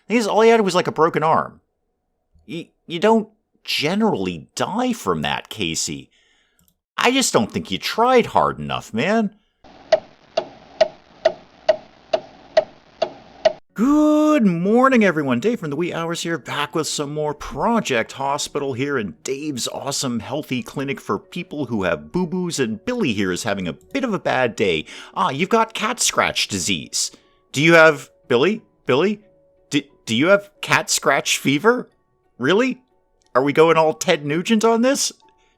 thing is, all he had was like a broken arm. You don't generally die from that, Casey. I just don't think you tried hard enough, man. Good morning, everyone. Dave from the wee hours here, back with some more Project Hospital here in Dave's awesome healthy clinic for people who have boo-boos, and Billy here is having a bit of a bad day. You've got cat scratch disease. Do you have, Billy? Do you have cat scratch fever? Really? Are we going all Ted Nugent on this?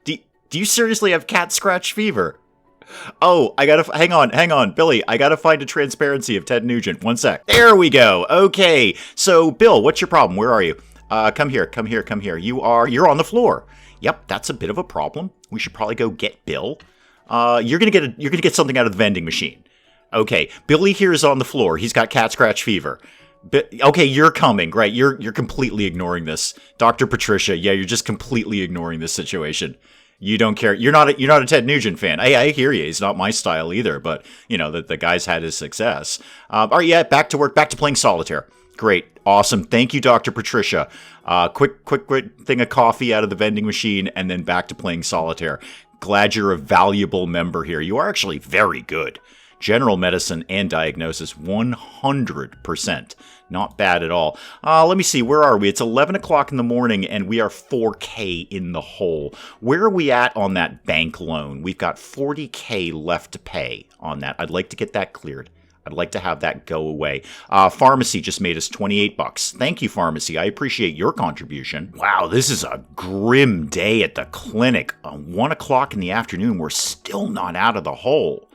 Do you seriously have cat scratch fever? Oh, I gotta, hang on, Billy, I gotta find a transparency of Ted Nugent. One sec. There we go. Okay. So, Bill, what's your problem? Where are you? Come here. You're on the floor. Yep, that's a bit of a problem. We should probably go get Bill. You're gonna get something out of the vending machine. Okay, Billy here is on the floor. He's got cat scratch fever. Okay, you're coming, right? You're completely ignoring this. Dr. Patricia, yeah, you're just completely ignoring this situation. You don't care. You're not a Ted Nugent fan. I hear you. He's not my style either, but you know, the guy's had his success. All right, yeah, back to work, back to playing solitaire. Great. Awesome. Thank you, Dr. Patricia. Quick thing of coffee out of the vending machine and then back to playing solitaire. Glad you're a valuable member here. You are actually very good. General medicine and diagnosis, 100%. Not bad at all. Let me see, where are we? It's 11 o'clock in the morning, and we are 4K in the hole. Where are we at on that bank loan? We've got 40K left to pay on that. I'd like to get that cleared. I'd like to have that go away. Pharmacy just made us 28 bucks. Thank you, Pharmacy. I appreciate your contribution. Wow, this is a grim day at the clinic. 1 o'clock in the afternoon, we're still not out of the hole.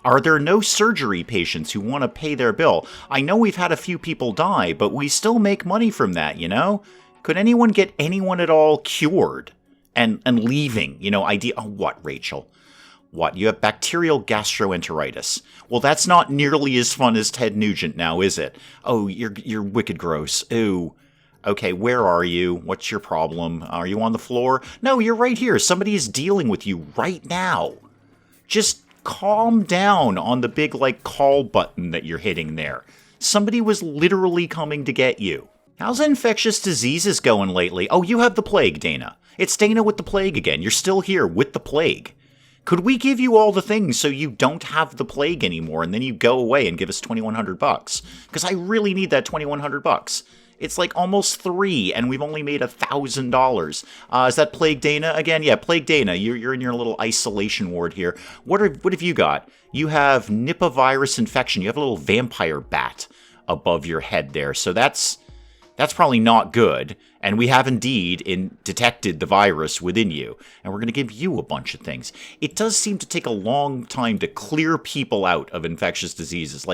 Are there no surgery patients who want to pay their bill? I know we've had a few people die, but we still make money from that, you know? Could anyone get anyone at all cured? And leaving, you know, what, Rachel? What, you have bacterial gastroenteritis? Well, that's not nearly as fun as Ted Nugent now, is it? Oh, you're wicked gross. Ooh. Okay, where are you? What's your problem? Are you on the floor? No, you're right here. Somebody is dealing with you right now. Just calm down on the big, call button that you're hitting there. Somebody was literally coming to get you. How's infectious diseases going lately? Oh, you have the plague, Dana. It's Dana with the plague again. You're still here with the plague. Could we give you all the things so you don't have the plague anymore, and then you go away and give us $2,100? Because I really need that $2,100. It's almost 3, and we've only made $1,000. Is that Plague Dana again? Yeah, Plague Dana. You're in your little isolation ward here. What have you got? You have Nipah virus infection. You have a little vampire bat above your head there. So that's probably not good. And we have indeed detected the virus within you. And we're going to give you a bunch of things. It does seem to take a long time to clear people out of infectious diseases.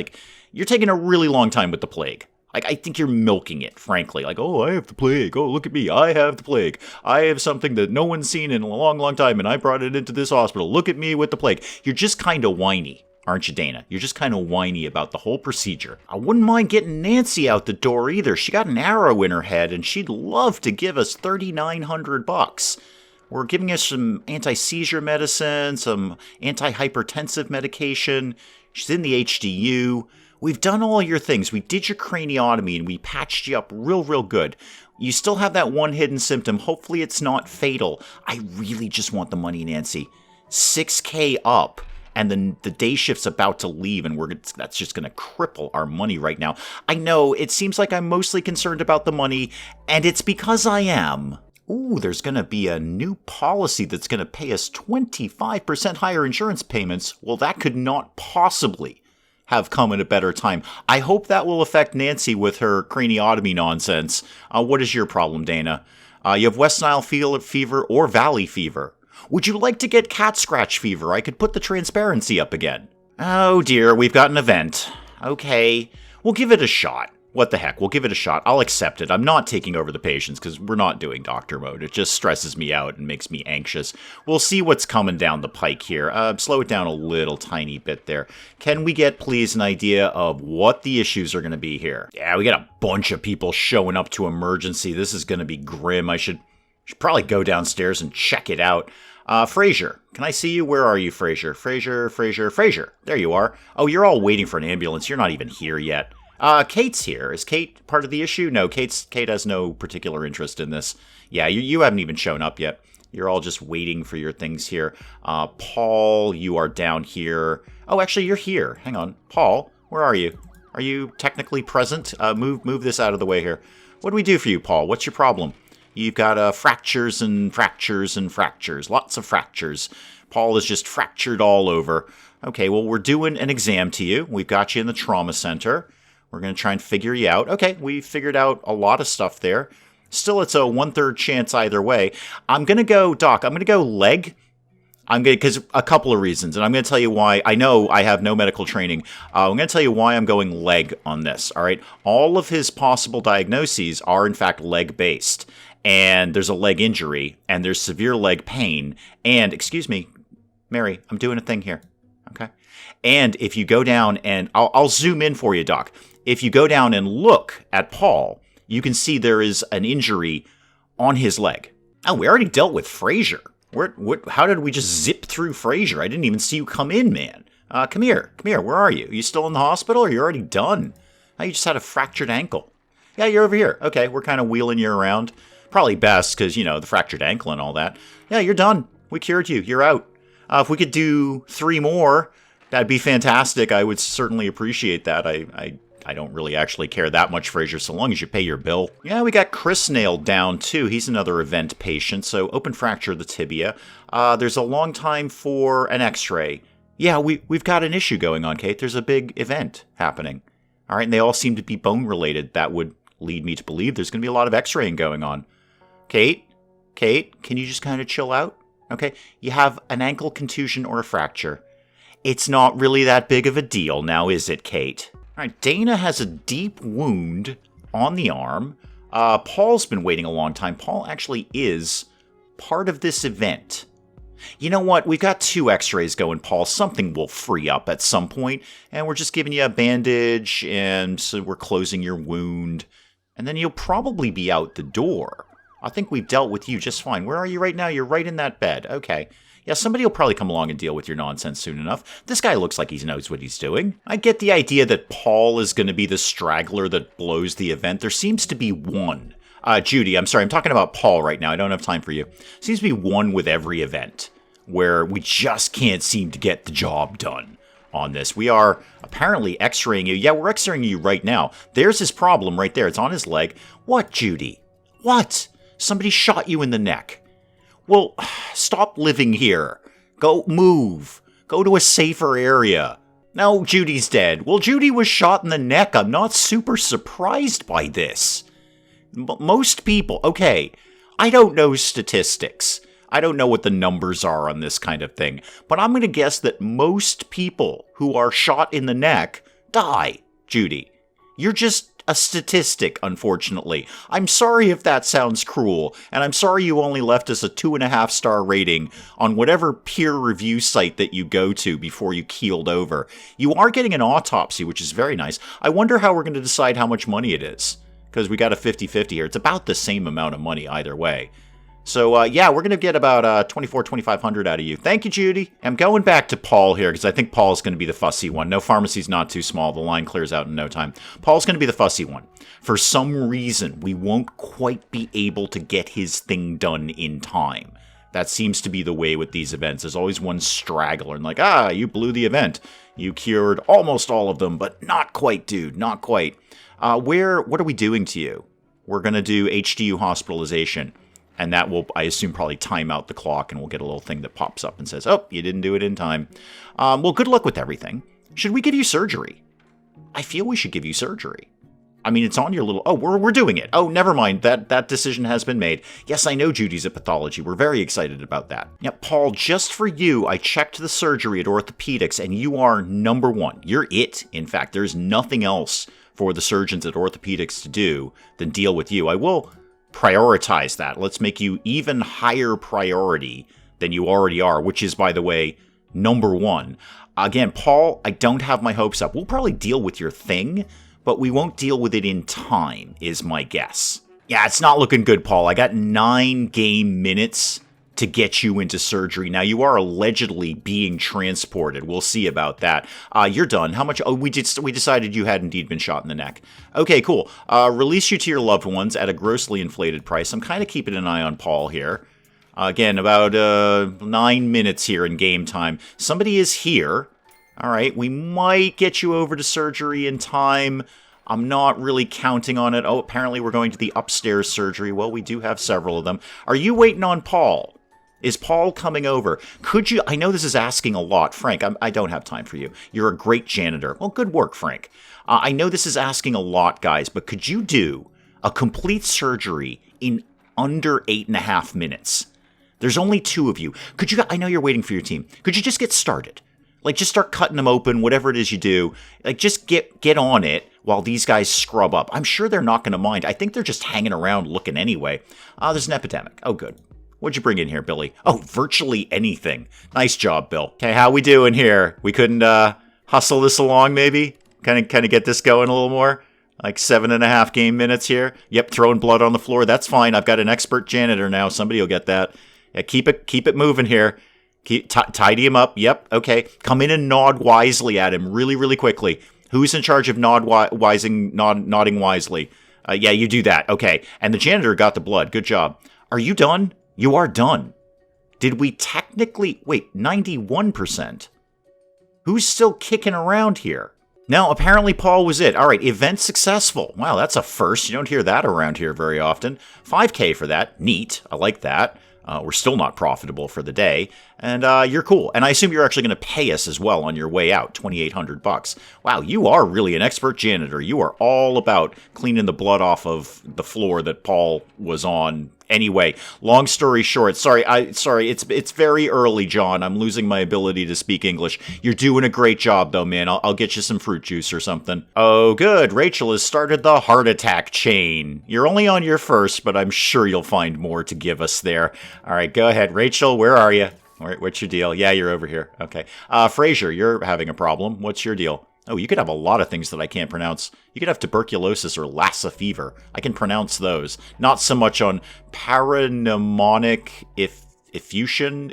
You're taking a really long time with the plague. I think you're milking it, frankly. Oh, I have the plague. Oh, look at me. I have the plague. I have something that no one's seen in a long, long time, and I brought it into this hospital. Look at me with the plague. You're just kind of whiny, aren't you, Dana? You're just kind of whiny about the whole procedure. I wouldn't mind getting Nancy out the door either. She got an arrow in her head, and she'd love to give us $3,900. We're giving her some anti-seizure medicine, some anti-hypertensive medication. She's in the HDU. We've done all your things. We did your craniotomy and we patched you up real good. You still have that one hidden symptom. Hopefully it's not fatal. I really just want the money, Nancy. 6K up, and then the day shift's about to leave, and that's just going to cripple our money right now. I know, it seems like I'm mostly concerned about the money, and it's because I am. Ooh, there's going to be a new policy that's going to pay us 25% higher insurance payments. Well, that could not possibly have come at a better time. I hope that will affect Nancy with her craniotomy nonsense. What is your problem, Dana? You have West Nile fever or Valley fever. Would you like to get cat scratch fever? I could put the transparency up again. Oh dear, we've got an event. Okay, we'll give it a shot. What the heck, we'll give it a shot. I'll accept it. I'm not taking over the patients because we're not doing doctor mode. It just stresses me out and makes me anxious. We'll see what's coming down the pike here. Slow it down a little tiny bit there. Can we get, please, an idea of what the issues are going to be here? Yeah, we got a bunch of people showing up to emergency. This is going to be grim. I should probably go downstairs and check it out. Fraser, can I see you? Where are you, Fraser? Fraser. There you are. Oh, you're all waiting for an ambulance. You're not even here yet. Kate's here. Is Kate part of the issue? No, Kate has no particular interest in this. Yeah, you haven't even shown up yet. You're all just waiting for your things here. Paul, you are down here. Oh, actually, you're here. Hang on. Paul, where are you? Are you technically present? Move this out of the way here. What do we do for you, Paul? What's your problem? You've got fractures and fractures and fractures. Lots of fractures. Paul is just fractured all over. Okay, well, we're doing an exam to you. We've got you in the trauma center. We're going to try and figure you out. Okay, we figured out a lot of stuff there. Still, it's a 1/3 chance either way. I'm going to go, Doc, I'm going to go leg. Because a couple of reasons, and I'm going to tell you why. I know I have no medical training. I'm going to tell you why I'm going leg on this, all right? All of his possible diagnoses are, in fact, leg-based. And there's a leg injury, and there's severe leg pain. And, excuse me, Mary, I'm doing a thing here, okay? And if you go down, and I'll zoom in for you, Doc. If you go down and look at Paul, you can see there is an injury on his leg. Oh, we already dealt with Frazier. How did we just zip through Frazier? I didn't even see you come in, man. Come here. Where are you? Are you still in the hospital, or are you already done? Oh, you just had a fractured ankle. Yeah, you're over here. Okay, we're kind of wheeling you around. Probably best, because, the fractured ankle and all that. Yeah, you're done. We cured you. You're out. If we could do 3 more, that'd be fantastic. I would certainly appreciate that. I don't really actually care that much, Frazier, so long as you pay your bill. Yeah, we got Chris nailed down, too. He's another event patient, so open fracture of the tibia. There's a long time for an x-ray. Yeah, we've got an issue going on, Kate. There's a big event happening. All right, and they all seem to be bone-related. That would lead me to believe there's going to be a lot of x-raying going on. Kate, can you just kind of chill out? Okay, you have an ankle contusion or a fracture. It's not really that big of a deal now, is it, Kate? All right, Dana has a deep wound on the arm. Paul's been waiting a long time. Paul actually is part of this event. You know what? We've got 2 x-rays going, Paul. Something will free up at some point, and we're just giving you a bandage, and so we're closing your wound, and then you'll probably be out the door. I think we've dealt with you just fine. Where are you right now? You're right in that bed. Okay. Yeah, somebody will probably come along and deal with your nonsense soon enough. This guy looks like he knows what he's doing. I get the idea that Paul is going to be the straggler that blows the event. There seems to be one. Judy, I'm sorry, I'm talking about Paul right now. I don't have time for you. Seems to be one with every event where we just can't seem to get the job done on this. We are apparently x-raying you. Yeah, we're x-raying you right now. There's his problem right there. It's on his leg. What, Judy? What? Somebody shot you in the neck. Well, stop living here. Go move. Go to a safer area. No, Judy's dead. Well, Judy was shot in the neck. I'm not super surprised by this. Most people, okay, I don't know statistics. I don't know what the numbers are on this kind of thing. But I'm going to guess that most people who are shot in the neck die, Judy. You're just a statistic, unfortunately. I'm sorry if that sounds cruel, and I'm sorry you only left us a 2.5-star rating on whatever peer review site that you go to before you keeled over. You are getting an autopsy, which is very nice. I wonder how we're going to decide how much money it is, because we got a 50-50 here. It's about the same amount of money either way. So, yeah, we're going to get about $2,400-$2,500 out of you. Thank you, Judy. I'm going back to Paul here, because I think Paul's going to be the fussy one. No, pharmacy's not too small. The line clears out in no time. Paul's going to be the fussy one. For some reason, we won't quite be able to get his thing done in time. That seems to be the way with these events. There's always one straggler, and like, you blew the event. You cured almost all of them, but not quite, dude. Not quite. What are we doing to you? We're going to do HDU hospitalization. And that will, I assume, probably time out the clock, and we'll get a little thing that pops up and says, oh, you didn't do it in time. Well, good luck with everything. Should we give you surgery? I feel we should give you surgery. I mean, it's on your little... Oh, we're doing it. Oh, never mind. That decision has been made. Yes, I know Judy's at pathology. We're very excited about that. Yeah, Paul, just for you, I checked the surgery at orthopedics, and you are number 1. You're it. In fact, there's nothing else for the surgeons at orthopedics to do than deal with you. I will prioritize that. Let's make you even higher priority than you already are, which is, by the way, number 1. Again, Paul, I don't have my hopes up. We'll probably deal with your thing, but we won't deal with it in time, is my guess. Yeah, it's not looking good, Paul. I got 9 game minutes to get you into surgery. Now, you are allegedly being transported. We'll see about that. You're done. How much? Oh, we decided you had indeed been shot in the neck. Okay, cool. Release you to your loved ones at a grossly inflated price. I'm kind of keeping an eye on Paul here. Again, about 9 minutes here in game time. Somebody is here. All right, we might get you over to surgery in time. I'm not really counting on it. Oh, apparently we're going to the upstairs surgery. Well, we do have several of them. Are you waiting on Paul? Is Paul coming over? Could you... I know this is asking a lot. Frank, I don't have time for you. You're a great janitor. Well, good work, Frank. I know this is asking a lot, guys, but could you do a complete surgery in under 8.5 minutes? There's only 2 of you. Could you... I know you're waiting for your team. Could you just get started? Like, just start cutting them open, whatever it is you do. Like, just get on it while these guys scrub up. I'm sure they're not going to mind. I think they're just hanging around looking anyway. There's an epidemic. Oh, good. What'd you bring in here, Billy? Oh, virtually anything. Nice job, Bill. Okay, how we doing here? We couldn't hustle this along, maybe? Kind of get this going a little more? Like 7.5 game minutes here? Yep, throwing blood on the floor. That's fine. I've got an expert janitor now. Somebody will get that. Yeah, keep it moving here. Tidy him up. Yep, okay. Come in and nod wisely at him really, really quickly. Who's in charge of nodding wisely? Yeah, you do that. Okay. And the janitor got the blood. Good job. Are you done? You are done. Did we technically... Wait, 91%? Who's still kicking around here? Now, apparently Paul was it. All right, event successful. Wow, that's a first. You don't hear that around here very often. 5K for that. Neat. I like that. We're still not profitable for the day, and you're cool. And I assume you're actually going to pay us as well on your way out, $2,800. Wow, you are really an expert janitor. You are all about cleaning the blood off of the floor that Paul was on. Anyway, long story short, sorry, it's very early, John. I'm losing my ability to speak English. You're doing a great job, though, man. I'll get you some fruit juice or something. Oh, good. Rachel has started the heart attack chain. You're only on your first, but I'm sure you'll find more to give us there. All right, go ahead. Rachel, where are you? What's your deal? Yeah, you're over here. Okay. Fraser, you're having a problem. What's your deal? Oh, you could have a lot of things that I can't pronounce. You could have tuberculosis or Lassa fever. I can pronounce those. Not so much on parapneumonic effusion.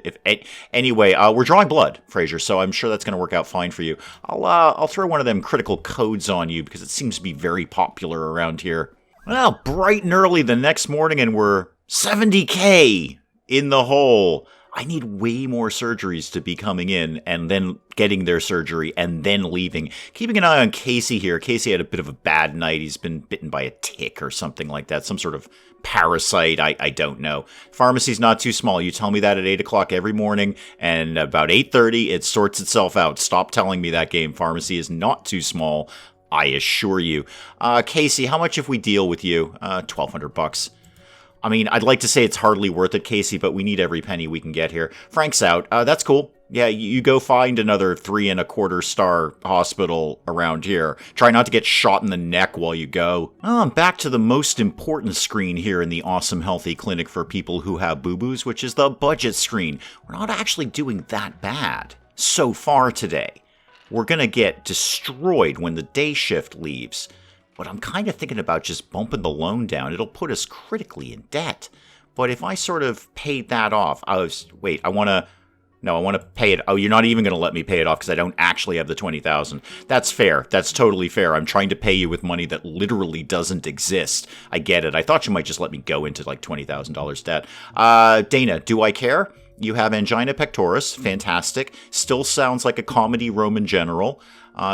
Anyway, we're drawing blood, Fraser, so I'm sure that's going to work out fine for you. I'll throw one of them critical codes on you because it seems to be very popular around here. Well, bright and early the next morning, and we're 70K in the hole. I need way more surgeries to be coming in and then getting their surgery and then leaving. Keeping an eye on Casey here. Casey had a bit of a bad night. He's been bitten by a tick or something like that. Some sort of parasite. I don't know. Pharmacy's not too small. You tell me that at 8 o'clock every morning, and about 8:30 it sorts itself out. Stop telling me that game. Pharmacy is not too small, I assure you. Casey, how much if we deal with you? $1,200. I mean, I'd like to say it's hardly worth it, Casey, but we need every penny we can get here. Frank's out. That's cool. Yeah, you go find another 3.25-star hospital around here. Try not to get shot in the neck while you go. I'm back to the most important screen here in the awesome healthy clinic for people who have boo-boos, which is the budget screen. We're not actually doing that bad so far today. We're going to get destroyed when the day shift leaves. But I'm kind of thinking about just bumping the loan down. It'll put us critically in debt. But if I sort of paid that off, I want to pay it. Oh, you're not even going to let me pay it off because I don't actually have the $20,000. That's fair. That's totally fair. I'm trying to pay you with money that literally doesn't exist. I get it. I thought you might just let me go into like $20,000 debt. Dana, do I care? You have angina pectoris. Fantastic. Still sounds like a comedy Roman general.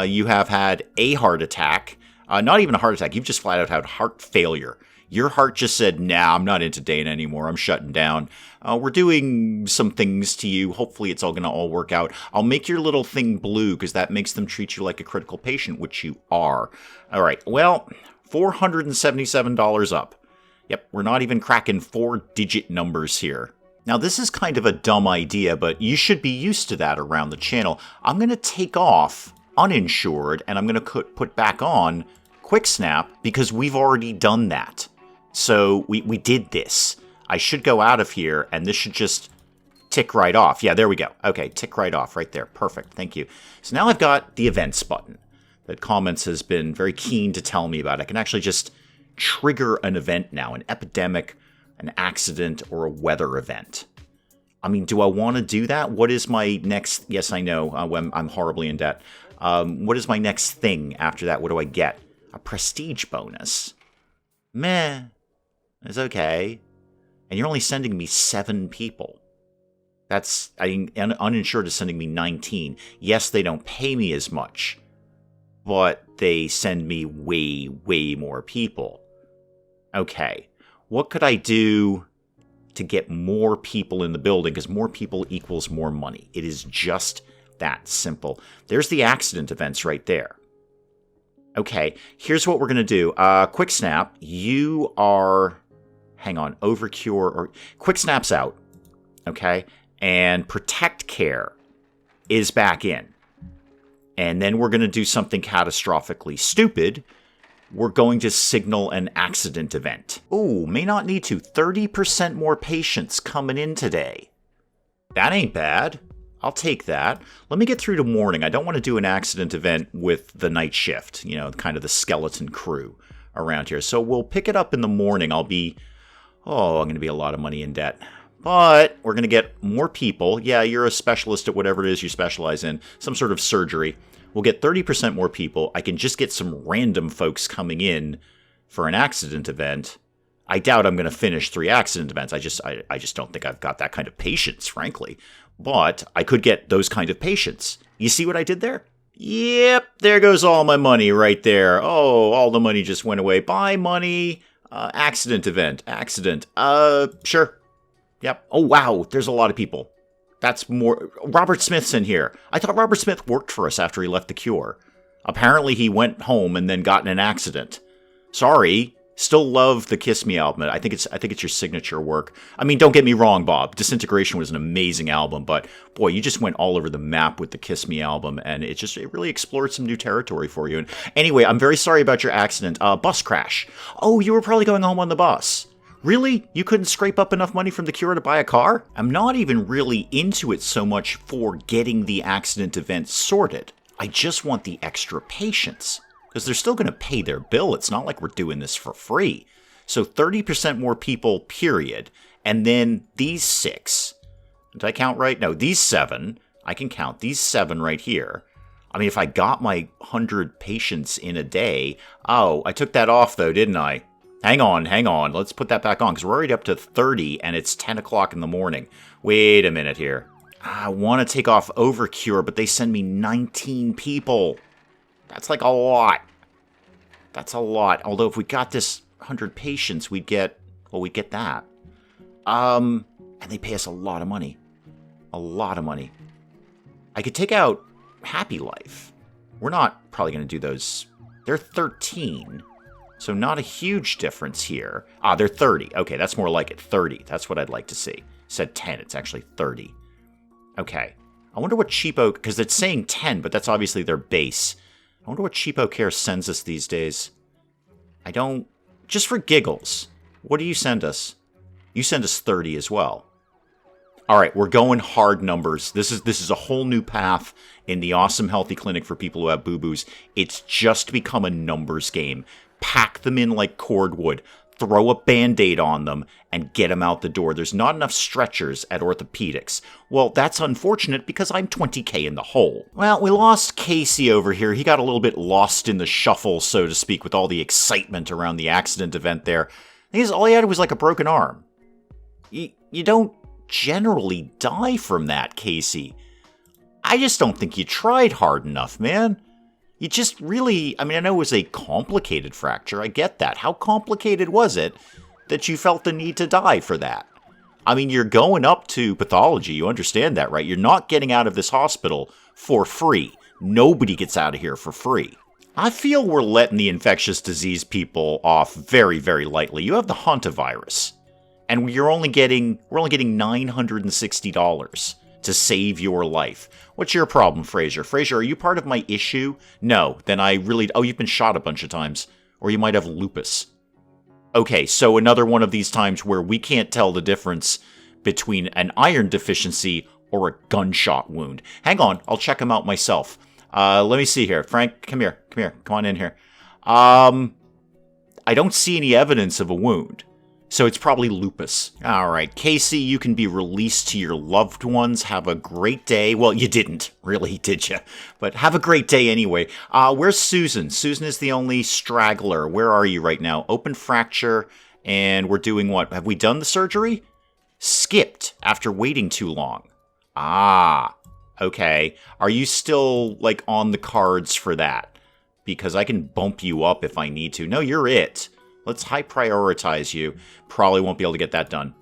You have had a heart attack. Not even a heart attack. You've just flat out had heart failure. Your heart just said, nah, I'm not into Dana anymore. I'm shutting down. We're doing some things to you. Hopefully it's all going to all work out. I'll make your little thing blue because that makes them treat you like a critical patient, which you are. All right. Well, $477 up. Yep, we're not even cracking 4-digit numbers here. Now, this is kind of a dumb idea, but you should be used to that around the channel. I'm going to take off uninsured, and I'm going to put back on Quick Snap because we've already done that. So we did this. I should go out of here, and this should just tick right off. Yeah, there we go. Okay, tick right off right there. Perfect. Thank you. So now I've got the events button that Comments has been very keen to tell me about. I can actually just trigger an event now, an epidemic, an accident, or a weather event. I mean, do I want to do that? What is my next... Yes, I know. I'm horribly in debt. What is my next thing after that? What do I get? A prestige bonus. Meh. It's okay. And you're only sending me 7 people. That's... I mean, uninsured is sending me 19. Yes, they don't pay me as much. But they send me way, way more people. Okay. What could I do to get more people in the building? Because more people equals more money. It is just that simple. There's the accident events right there. Okay, here's what we're going to do. Quick Snap, you are... Hang on, Overcure, or... Quick Snap's out, okay? And Protect Care is back in. And then we're going to do something catastrophically stupid. We're going to signal an accident event. Ooh, may not need to. 30% more patients coming in today. That ain't bad. I'll take that. Let me get through to morning. I don't want to do an accident event with the night shift, you know, kind of the skeleton crew around here. So we'll pick it up in the morning. I'm going to be a lot of money in debt. But we're going to get more people. Yeah, you're a specialist at whatever it is you specialize in, some sort of surgery. We'll get 30% more people. I can just get some random folks coming in for an accident event. I doubt I'm going to finish 3 accident events. I just don't think I've got that kind of patience, frankly. But I could get those kind of patients. You see what I did there? Yep, there goes all my money right there. Oh, all the money just went away. Bye, money. Accident event. Accident. Sure. Yep. Oh, wow, there's a lot of people. That's more... Robert Smith's in here. I thought Robert Smith worked for us after he left The Cure. Apparently he went home and then got in an accident. Sorry. Still love the Kiss Me album. I think it's your signature work. I mean, don't get me wrong, Bob. Disintegration was an amazing album, but boy, you just went all over the map with the Kiss Me album, and it really explored some new territory for you. And anyway, I'm very sorry about your accident. Bus crash. Oh, you were probably going home on the bus. Really? You couldn't scrape up enough money from The Cure to buy a car? I'm not even really into it so much for getting the accident event sorted. I just want the extra patience. Because they're still going to pay their bill. It's not like we're doing this for free. So 30% more people, period. And then these 6. Did I count right? No, these 7. I can count these 7 right here. I mean, if I got my 100 patients in a day... Oh, I took that off, though, didn't I? Hang on. Let's put that back on, because we're already up to 30, and it's 10 o'clock in the morning. Wait a minute here. I want to take off Overcure, but they send me 19 people. That's like a lot. That's a lot. Although if we got this 100 patients, we'd get that. And they pay us a lot of money. A lot of money. I could take out Happy Life. We're not probably going to do those. They're 13. So not a huge difference here. They're 30. Okay, that's more like it. 30. That's what I'd like to see. It said 10. It's actually 30. Okay. I wonder what Cheapo... Because it's saying 10, but that's obviously their base. I wonder what Cheapo Care sends us these days. I don't... Just for giggles. What do you send us? You send us 30 as well. Alright, we're going hard numbers. This is a whole new path in the awesome healthy clinic for people who have boo-boos. It's just become a numbers game. Pack them in like cordwood. Throw a Band-Aid on them, and get them out the door. There's not enough stretchers at orthopedics. Well, that's unfortunate because I'm 20K in the hole. Well, we lost Casey over here. He got a little bit lost in the shuffle, so to speak, with all the excitement around the accident event there. All he had was like a broken arm. You don't generally die from that, Casey. I just don't think you tried hard enough, man. You just really... I mean, I know it was a complicated fracture. I get that. How complicated was it that you felt the need to die for that? I mean, you're going up to pathology. You understand that, right? You're not getting out of this hospital for free. Nobody gets out of here for free. I feel we're letting the infectious disease people off very, very lightly. You have the hantavirus, and we're only getting $960 to save your life. What's your problem, Fraser? Fraser, are you part of my issue? No, then I really... Oh, you've been shot a bunch of times. Or you might have lupus. Okay, so another one of these times where we can't tell the difference between an iron deficiency or a gunshot wound. Hang on, I'll check him out myself. Let me see here. Frank, come here. Come on in here. I don't see any evidence of a wound. So it's probably lupus. All right, Casey, you can be released to your loved ones. Have a great day. Well, you didn't, really, did you? But have a great day anyway. Where's Susan? Susan is the only straggler. Where are you right now? Open fracture, and we're doing what? Have we done the surgery? Skipped after waiting too long. Ah, okay. Are you still, like, on the cards for that? Because I can bump you up if I need to. No, you're it. Let's high prioritize you. Probably won't be able to get that done.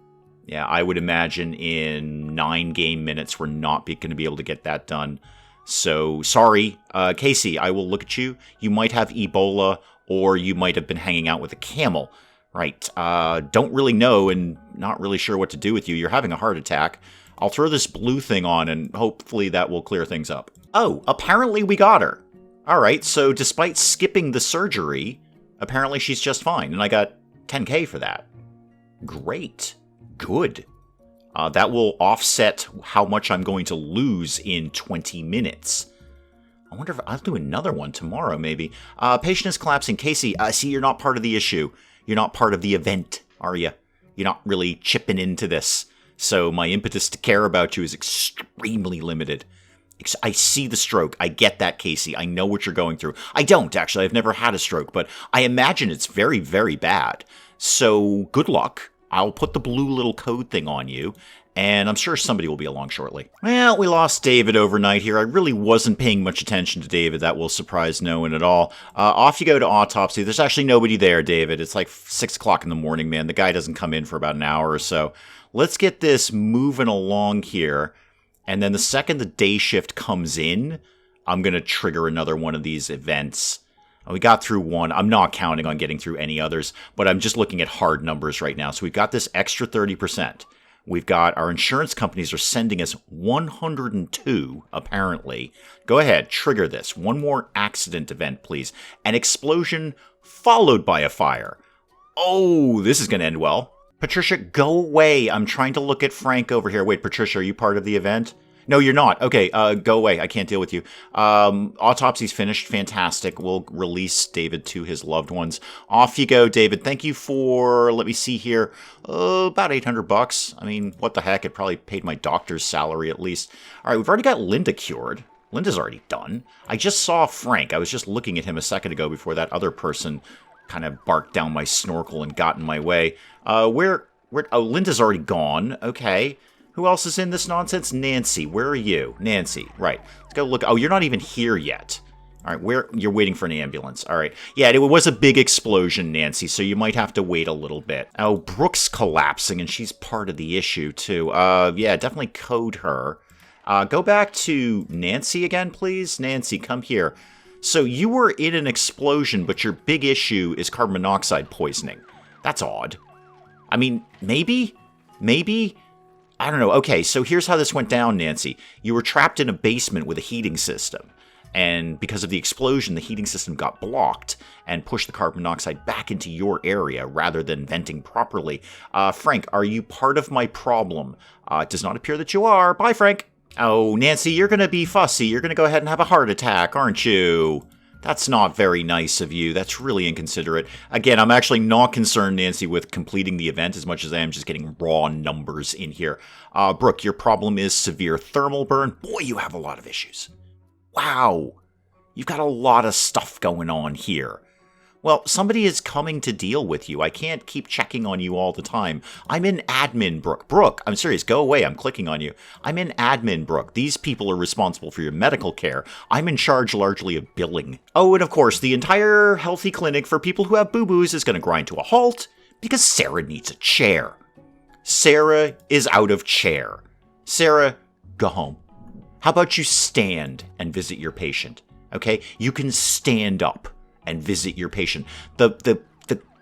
Yeah, I would imagine in 9 game minutes we're not going to be able to get that done. So, sorry. Casey, I will look at you. You might have Ebola, or you might have been hanging out with a camel. Right. Don't really know and not really sure what to do with you. You're having a heart attack. I'll throw this blue thing on and hopefully that will clear things up. Oh, apparently we got her. All right, so despite skipping the surgery, apparently she's just fine, and I got 10K for that. Great. Good. That will offset how much I'm going to lose in 20 minutes. I wonder if I'll do another one tomorrow, maybe. Patient is collapsing. Casey, I see you're not part of the issue. You're not part of the event, are you? You're not really chipping into this. So my impetus to care about you is extremely limited. I see the stroke. I get that, Casey. I know what you're going through. I don't, actually. I've never had a stroke, but I imagine it's very, very bad. So good luck. I'll put the blue little code thing on you, and I'm sure somebody will be along shortly. Well, we lost David overnight here. I really wasn't paying much attention to David. That will surprise no one at all. Off you go to autopsy. There's actually nobody there, David. It's like 6 o'clock in the morning, man. The guy doesn't come in for about an hour or so. Let's get this moving along here. And then the second the day shift comes in, I'm going to trigger another one of these events. We got through one. I'm not counting on getting through any others, but I'm just looking at hard numbers right now. So we've got this extra 30%. We've got our insurance companies are sending us 102, apparently. Go ahead, trigger this. One more accident event, please. An explosion followed by a fire. Oh, this is going to end well. Patricia, go away. I'm trying to look at Frank over here. Wait, Patricia, are you part of the event? No, you're not. Okay, go away. I can't deal with you. Autopsy's finished. Fantastic. We'll release David to his loved ones. Off you go, David. Thank you for, let me see here, about $800. I mean, what the heck? It probably paid my doctor's salary at least. All right, we've already got Linda cured. Linda's already done. I just saw Frank. I was just looking at him a second ago before that other person kind of barked down my snorkel and got in my way. Oh, Linda's already gone. Okay. Who else is in this nonsense? Nancy. Where are you? Nancy. Right. Let's go look. Oh, you're not even here yet. All right. You're waiting for an ambulance. All right. Yeah, it was a big explosion, Nancy, so you might have to wait a little bit. Oh, Brooke's collapsing, and she's part of the issue, too. Yeah, definitely code her. Go back to Nancy again, please. Nancy, come here. So you were in an explosion, but your big issue is carbon monoxide poisoning. That's odd. I mean, maybe? I don't know. Okay, so here's how this went down, Nancy. You were trapped in a basement with a heating system. And because of the explosion, the heating system got blocked and pushed the carbon monoxide back into your area rather than venting properly. Frank, are you part of my problem? It does not appear that you are. Bye, Frank. Oh, Nancy, you're going to be fussy. You're going to go ahead and have a heart attack, aren't you? That's not very nice of you. That's really inconsiderate. Again, I'm actually not concerned, Nancy, with completing the event as much as I am just getting raw numbers in here. Brooke, your problem is severe thermal burn. Boy, you have a lot of issues. Wow. You've got a lot of stuff going on here. Well, somebody is coming to deal with you. I can't keep checking on you all the time. I'm in admin, Brooke. Brooke, I'm serious. Go away. I'm clicking on you. I'm in admin, Brooke. These people are responsible for your medical care. I'm in charge largely of billing. Oh, and of course, the entire healthy clinic for people who have boo-boos is going to grind to a halt because Sarah needs a chair. Sarah is out of chair. Sarah, go home. How about you stand and visit your patient? Okay? You can stand up and visit your patient. The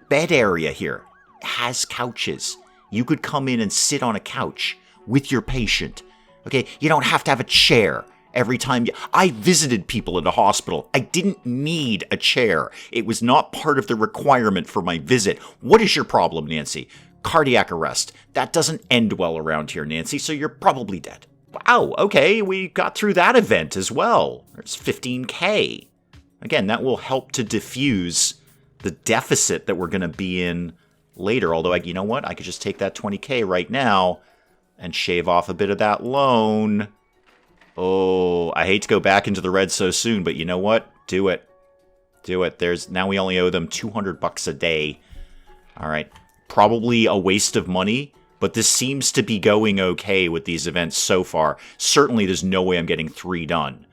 bed area here has couches. You could come in and sit on a couch with your patient. Okay, you don't have to have a chair every time. I visited people in a hospital. I didn't need a chair. It was not part of the requirement for my visit. What is your problem, Nancy? Cardiac arrest. That doesn't end well around here, Nancy, so you're probably dead. Wow, okay, we got through that event as well. There's 15K. Again, that will help to diffuse the deficit that we're going to be in later. Although, you know what? I could just take that 20K right now and shave off a bit of that loan. Oh, I hate to go back into the red so soon, but you know what? Do it. Do it. Now we only owe them $200 a day. All right. Probably a waste of money, but this seems to be going okay with these events so far. Certainly, there's no way I'm getting 3 done.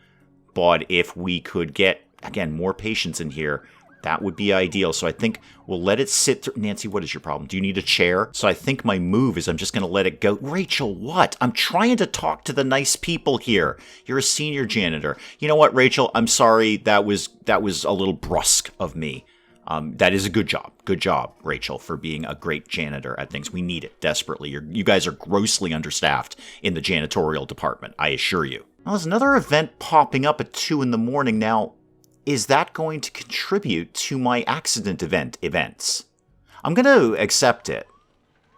But if we could get, again, more patients in here, that would be ideal. So I think we'll let it sit through. Nancy, what is your problem? Do you need a chair? So I think my move is I'm just going to let it go. Rachel, what? I'm trying to talk to the nice people here. You're a senior janitor. You know what, Rachel? I'm sorry. That was a little brusque of me. That is a good job. Good job, Rachel, for being a great janitor at things. We need it desperately. You guys are grossly understaffed in the janitorial department, I assure you. Well, there's another event popping up at 2 in the morning now. Is that going to contribute to my accident events? I'm going to accept it.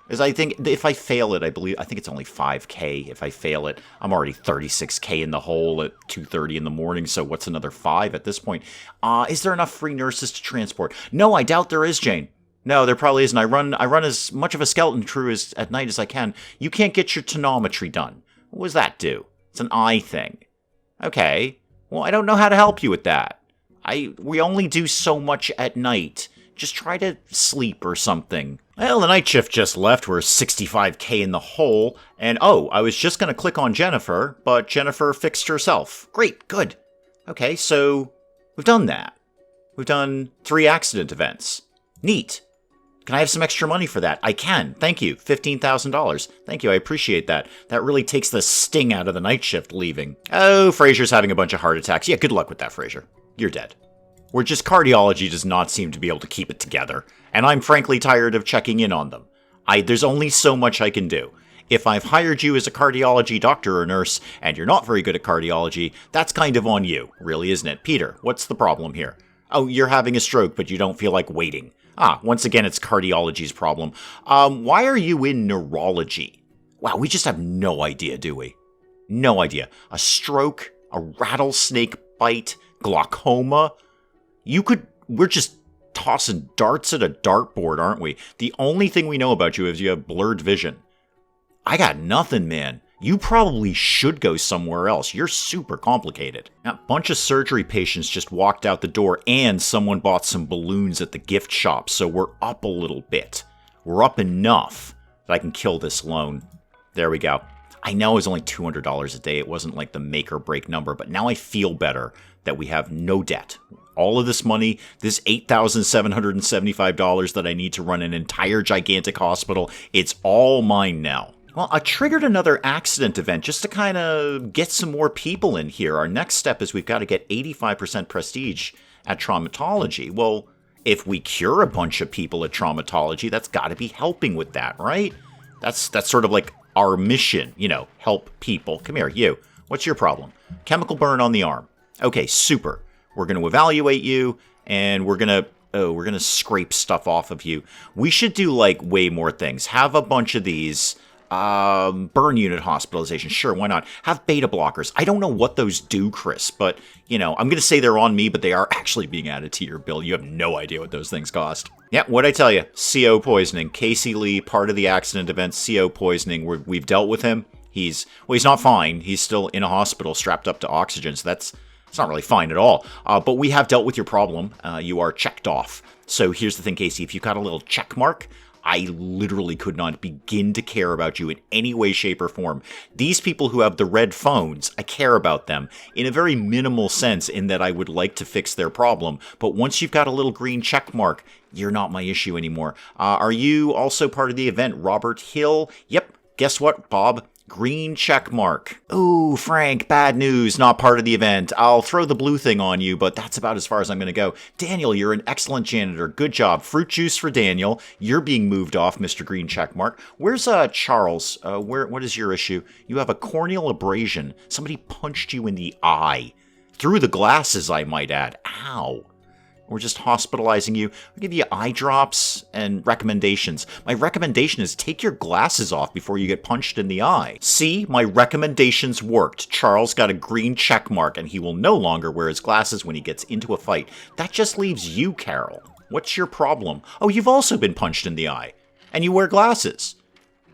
Because I think if I fail it, I think it's only 5K. If I fail it, I'm already 36K in the hole at 2:30 in the morning, so what's another 5 at this point? Is there enough free nurses to transport? No, I doubt there is, Jane. No, there probably isn't. I run as much of a skeleton crew at night as I can. You can't get your tonometry done. What does that do? It's an eye thing. Okay. Well, I don't know how to help you with that. We only do so much at night. Just try to sleep or something. Well, the night shift just left. We're 65K in the hole. And I was just going to click on Jennifer, but Jennifer fixed herself. Great, good. Okay, so we've done that. We've done 3 accident events. Neat. Can I have some extra money for that? I can. Thank you. $15,000. Thank you. I appreciate that. That really takes the sting out of the night shift leaving. Oh, Fraser's having a bunch of heart attacks. Yeah, good luck with that, Fraser. You're dead. Cardiology does not seem to be able to keep it together, and I'm frankly tired of checking in on them. There's only so much I can do. If I've hired you as a cardiology doctor or nurse, and you're not very good at cardiology, that's kind of on you, really, isn't it? Peter, what's the problem here? Oh, you're having a stroke, but you don't feel like waiting. Once again, it's cardiology's problem. Why are you in neurology? Wow, we just have no idea, do we? No idea. A stroke, a rattlesnake bite, glaucoma. We're just tossing darts at a dartboard, aren't we? The only thing we know about you is you have blurred vision. I got nothing, man. You probably should go somewhere else. You're super complicated. A bunch of surgery patients just walked out the door, and someone bought some balloons at the gift shop, so we're up a little bit. We're up enough that I can kill this loan. There we go. I know it was only $200 a day. It wasn't like the make or break number, but now I feel better that we have no debt. All of this money, this $8,775 that I need to run an entire gigantic hospital, it's all mine now. Well, I triggered another accident event just to kind of get some more people in here. Our next step is we've got to get 85% prestige at Traumatology. Well, if we cure a bunch of people at Traumatology, that's got to be helping with that, right? That's sort of like our mission, help people. Come here, you. What's your problem? Chemical burn on the arm. Okay, super. We're going to evaluate you, and we're going to scrape stuff off of you. We should do, way more things. Have a bunch of these. Burn unit hospitalization. Sure, why not? Have beta blockers. I don't know what those do, Chris, but, I'm going to say they're on me, but they are actually being added to your bill. You have no idea what those things cost. Yeah, what'd I tell you? CO poisoning. Casey Lee, part of the accident event, CO poisoning. We've dealt with him. He's not fine. He's still in a hospital strapped up to oxygen, so it's not really fine at all. But we have dealt with your problem. You are checked off. So here's the thing, Casey. If you got a little check mark, I literally could not begin to care about you in any way, shape, or form. These people who have the red phones, I care about them in a very minimal sense in that I would like to fix their problem. But once you've got a little green check mark, you're not my issue anymore. Are you also part of the event? Robert Hill? Yep. Guess what, Bob? Green check mark. Ooh, Frank, bad news, not part of the event. I'll throw the blue thing on you, but that's about as far as I'm going to go. Daniel, you're an excellent janitor. Good job. Fruit juice for Daniel. You're being moved off, Mr. Green check mark. Where's Charles? What is your issue? You have a corneal abrasion. Somebody punched you in the eye. Through the glasses, I might add. Ow. We're just hospitalizing you. We'll give you eye drops and recommendations. My recommendation is take your glasses off before you get punched in the eye. See, my recommendations worked. Charles got a green check mark, and he will no longer wear his glasses when he gets into a fight. That just leaves you, Carol. What's your problem? Oh, you've also been punched in the eye. And you wear glasses.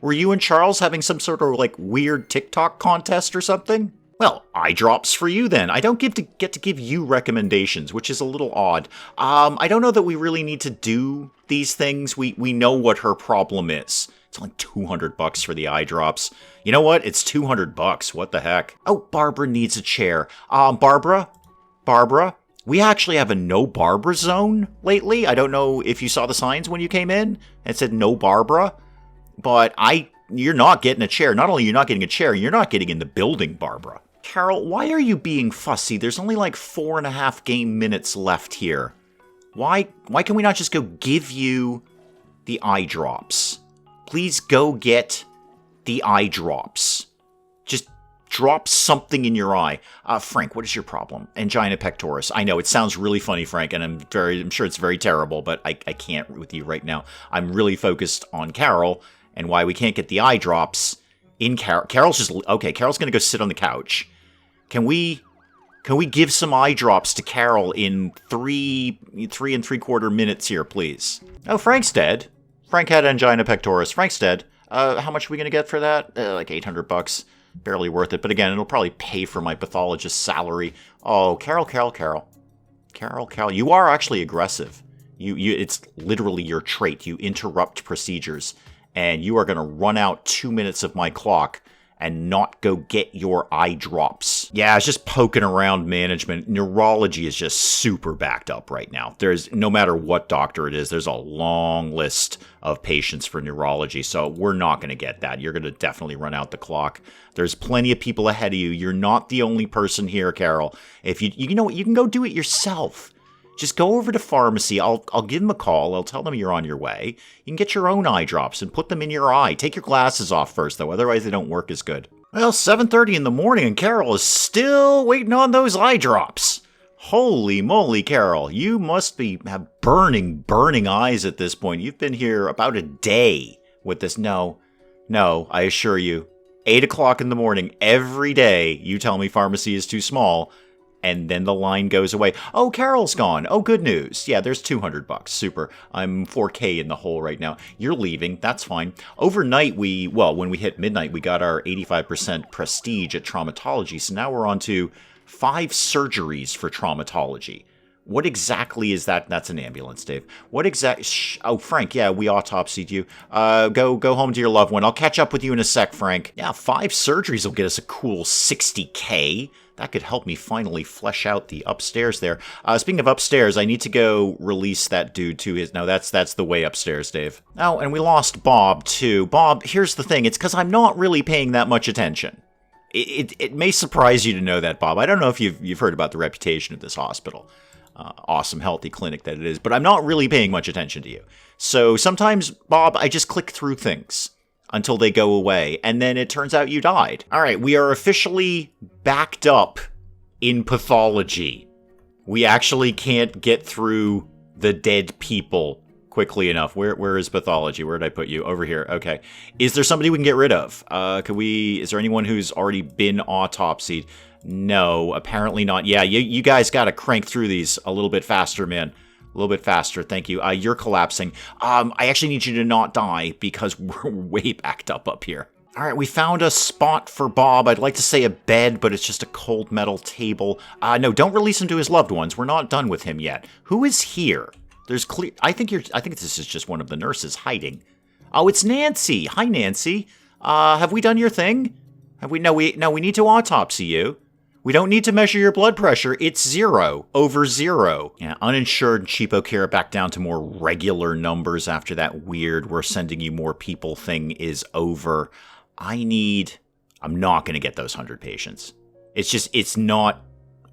Were you and Charles having some sort of, like, weird TikTok contest or something? Well, eye drops for you then. I don't get to give you recommendations, which is a little odd. I don't know that we really need to do these things. We know what her problem is. It's only $200 for the eye drops. You know what? It's $200. What the heck? Oh, Barbara needs a chair. Barbara, we actually have a no Barbara zone lately. I don't know if you saw the signs when you came in. It said no Barbara, but you're not getting a chair. Not only are you not getting a chair, you're not getting in the building, Barbara. Carol, why are you being fussy? There's only like 4.5 game minutes left here. Why can we not just go give you the eye drops? Please go get the eye drops. Just drop something in your eye. Frank, what is your problem? Angina pectoris. I know, it sounds really funny, Frank, and I'm sure it's very terrible, but I can't with you right now. I'm really focused on Carol and why we can't get the eye drops in Carol. Carol's going to go sit on the couch. Can we give some eye drops to Carol in 3 3/4 minutes here, please? Oh, Frank's dead. Frank had angina pectoris. Frank's dead. How much are we going to get for that? Like $800. Barely worth it. But again, it'll probably pay for my pathologist's salary. Oh, Carol. You are actually aggressive. It's literally your trait. You interrupt procedures. And you are going to run out 2 minutes of my clock and not go get your eye drops. Yeah, it's just poking around management. Neurology is just super backed up right now. There's, no matter what doctor it is, there's a long list of patients for neurology, so we're not going to get that. You're going to definitely run out the clock. There's plenty of people ahead of you. You're not the only person here, Carol. If you know what, you can go do it yourself. Just go over to pharmacy. I'll give them a call. I'll tell them you're on your way. You can get your own eye drops and put them in your eye. Take your glasses off first, though. Otherwise, they don't work as good. Well, 7:30 in the morning, and Carol is still waiting on those eye drops. Holy moly, Carol. You must have burning eyes at this point. You've been here about a day with this. No, I assure you. 8 o'clock in the morning, every day, you tell me pharmacy is too small. And then the line goes away. Oh, Carol's gone. Oh, good news. Yeah, there's $200. Super. I'm 4K in the hole right now. You're leaving. That's fine. Overnight, when we hit midnight, we got our 85% prestige at Traumatology. So now we're on to 5 surgeries for Traumatology. What exactly is that? That's an ambulance, Dave. What Oh, Frank, yeah, we autopsied you. Go home to your loved one. I'll catch up with you in a sec, Frank. Yeah, 5 surgeries will get us a cool 60K. That could help me finally flesh out the upstairs there. Speaking of upstairs, I need to go release that dude to his... No, that's the way upstairs, Dave. Oh, and we lost Bob, too. Bob, here's the thing. It's because I'm not really paying that much attention. It may surprise you to know that, Bob. I don't know if you've heard about the reputation of this hospital. Awesome, healthy clinic that it is. But I'm not really paying much attention to you. So sometimes, Bob, I just click through things until they go away, and then it turns out you died. All right, we are officially backed up in pathology. We actually can't get through the dead people quickly enough. Where is pathology? Where did I put you? Over here. Okay. Is there somebody we can get rid of? Is there anyone who's already been autopsied? No, apparently not. Yeah, you guys got to crank through these a little bit faster, man. A little bit faster, thank you. You're collapsing. I actually need you to not die because we're way backed up here. All right, we found a spot for Bob. I'd like to say a bed, but it's just a cold metal table. No, don't release him to his loved ones. We're not done with him yet. Who is here? There's clear. I think this is just one of the nurses hiding. Oh, it's Nancy. Hi, Nancy. Have we done your thing? Have we? No, we need to autopsy you. We don't need to measure your blood pressure. It's 0 over 0. Yeah, uninsured cheapo care back down to more regular numbers after that weird we're sending you more people thing is over. I'm not going to get those 100 patients. It's not...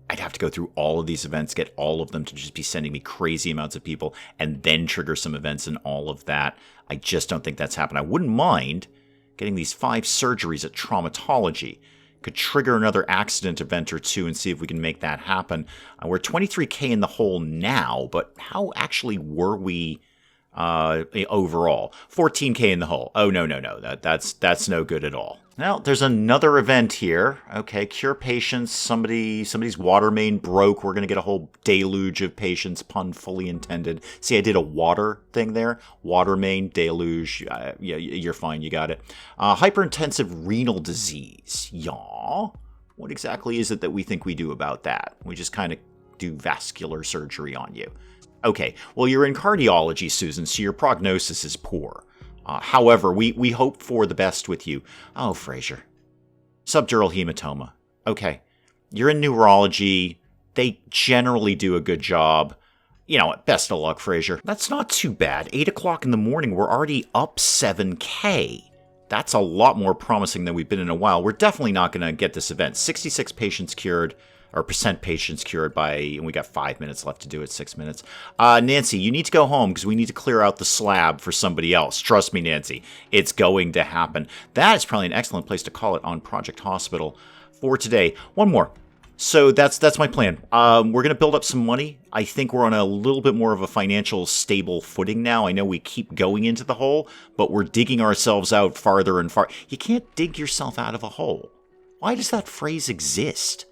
I'd have to go through all of these events, get all of them to just be sending me crazy amounts of people, and then trigger some events and all of that. I just don't think that's happened. I wouldn't mind getting these 5 surgeries at Traumatology. Could trigger another accident event or 2 and see if we can make that happen. We're 23K in the hole now, but how actually were we overall? 14K in the hole. Oh, no. That's no good at all. Now, there's another event here. Okay, cure patients. Somebody's water main broke. We're going to get a whole deluge of patients, pun fully intended. See, I did a water thing there. Water main, deluge. Yeah, you're fine. You got it. Hyperintensive renal disease. Yeah. What exactly is it that we think we do about that? We just kind of do vascular surgery on you. Okay, well, you're in cardiology, Susan, so your prognosis is poor. However, we hope for the best with you. Oh, Fraser. Subdural hematoma. Okay. You're in neurology. They generally do a good job. You know what? Best of luck, Fraser. That's not too bad. 8 o'clock in the morning, we're already up 7K. That's a lot more promising than we've been in a while. We're definitely not going to get this event. 66 patients cured. Or percent patients cured by, and we got 5 minutes left to do it, 6 minutes. Nancy, you need to go home because we need to clear out the slab for somebody else. Trust me, Nancy, it's going to happen. That is probably an excellent place to call it on Project Hospital for today. One more. So that's my plan. We're going to build up some money. I think we're on a little bit more of a financial stable footing now. I know we keep going into the hole, but we're digging ourselves out farther and farther. You can't dig yourself out of a hole. Why does that phrase exist?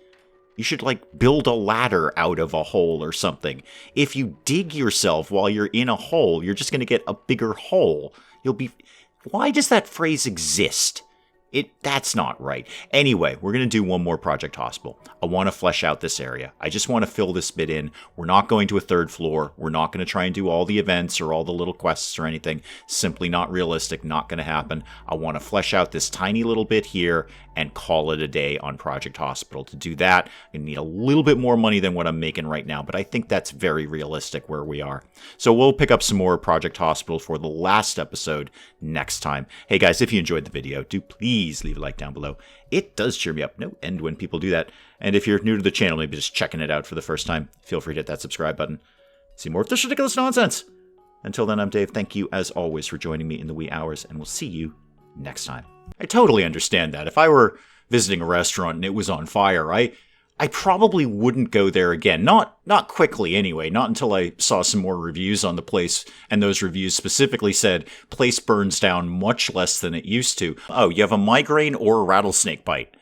You should, build a ladder out of a hole or something. If you dig yourself while you're in a hole, you're just going to get a bigger hole. Why does that phrase exist? That's not right. Anyway, we're going to do one more Project Hospital. I want to flesh out this area. I just want to fill this bit in. We're not going to a third floor. We're not going to try and do all the events or all the little quests or anything. Simply not realistic, not going to happen. I want to flesh out this tiny little bit here and call it a day on Project Hospital. To do that, I need a little bit more money than what I'm making right now, but I think that's very realistic where we are. So we'll pick up some more Project Hospital for the last episode next time. Hey guys, if you enjoyed the video, do please leave a like down below. It does cheer me up no end when people do that. And if you're new to the channel, maybe just checking it out for the first time, feel free to hit that subscribe button. See more of this ridiculous nonsense. Until then, I'm Dave. Thank you, as always, for joining me in the wee hours, and we'll see you next time. I totally understand that. If I were visiting a restaurant and it was on fire, I probably wouldn't go there again. Not quickly, anyway. Not until I saw some more reviews on the place, and those reviews specifically said, place burns down much less than it used to. Oh, you have a migraine or a rattlesnake bite?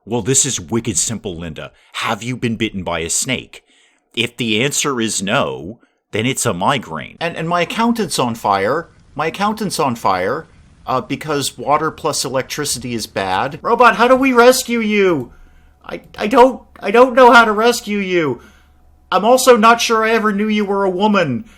Well, this is wicked simple, Linda. Have you been bitten by a snake? If the answer is no, then it's a migraine. And my accountant's on fire. Because water plus electricity is bad. Robot, how do we rescue you? I don't know how to rescue you. I'm also not sure I ever knew you were a woman.